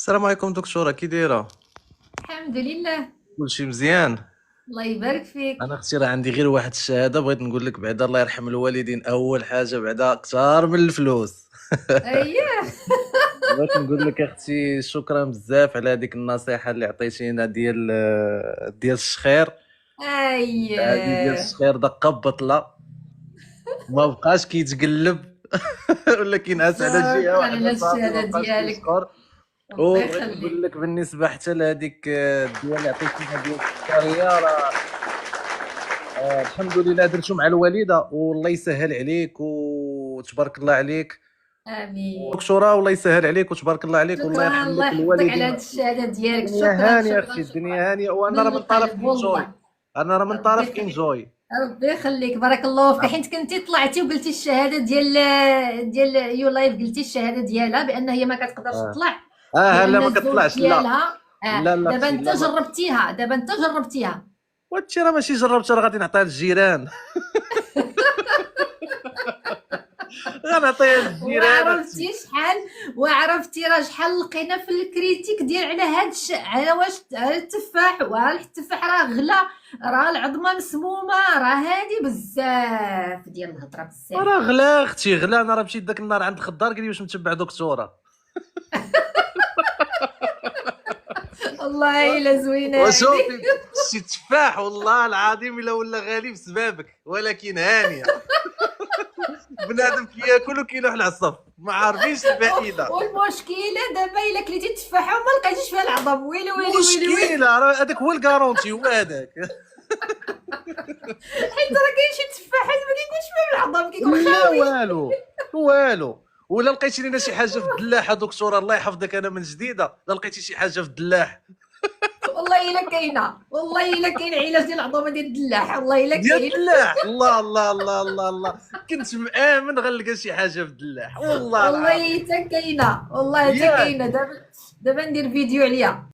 السلام عليكم دكتورة، كي دايرة؟ الحمد لله. كلشي مزيان؟ الله يبارك انا فيك. اختي راه عندي غير واحد الشهادة، بغيت نقول لك بعدا الله يرحم الوالدين اول حاجة، بعدا كثار من الفلوس. اييه. بغيت نقول لك اختي شكرا بزاف على هذيك النصيحة اللي عطيتينا ديال الشخير. هذه ديال اييه. الشخير دقة ببطلة، ما بقاش كيتقلب ولا كينعس على جهة شكرا على واحدة صافي، ما الشهادة بقاش ديالك. كيشكر. الله وبغيت نقول يخليك. لك بالنسبة حتى لهذيك الدواء اللي عطيتينا ديال السكرية، راه الحمد لله درتو مع الوالده، والله يسهل عليك وتبارك الله عليك. امين. دكتوره والله يسهل عليك وتبارك الله عليك، والله شكرا، يرحم الله لك يحفظك على الوالدين. هذه الشهادة ديالك. الدنيا شكرا هانيه شكرا اختي، شكرا. الدنيا هانيه، وانا راه من من طرف القلب انجوي. والله. انا راه من ربي طرف يخليك. انجوي. ربي يخليك، بارك الله فيك. حيت كنتي طلعتي وقلتي الشهاده ديال يو لايف، قلتي الشهاده ديالها بان هي ما كتقدرش اه تطلع، لا لان ما الزوج كطلعش، لا. ديالها. لا لا دابا اختي، انت لا ما. جربتيها، دابا انت جربتيها. وهادشي راه ماشي جربت، راه غادي نعطيها للجيران. غنعطيها للجيران وعرفتي اختي. شحال، وعرفتي راه شحال لقينا في الكريتيك ديال على على واش على التفاح، التفاح راه غلا، راه العظمه مسمومه، راه هادي بزاف ديال الهضره بزاف. راه غلا اختي، غلا. انا راه مشيت داك النهار عند الخضار قال لي واش متبع دكتوره. والله الا زوينه هادي. وشوفي شي تفاح والله العظيم الا ولا غالي بسببك، ولكن هانيه. بنادم كياكل وكيلوح العصف، ما عارفينش الفائده. والمشكله دابا الا كليتي التفاحه وما لقيتيش فيها العظم، ويلي ويلي ويلي ويلي. مشكله، راه هذاك هو الكارونتي، هو هذاك. حيت راه كاين شي تفاحات ما كيكونش فيها العظم، كيكون لا خاوي. والو، والو. ولا لقيتي لنا شي حاجه في الدلاح دكتوره، الله يحفظك، انا من جديده، لا لقيتي شي حاجه في الدلاح والله الا كاينه، والله الا كاين علاج ديال العظومه ديال الدلاح، والله الا ديال كاين. الدلاح. الله الله الله الله الله، كنت مآمن غنلقى شي حاجه في الدلاح والله والله العظيم. حتى كاينه، والله حتى ياك. كاينه. دابا ندير فيديو عليها.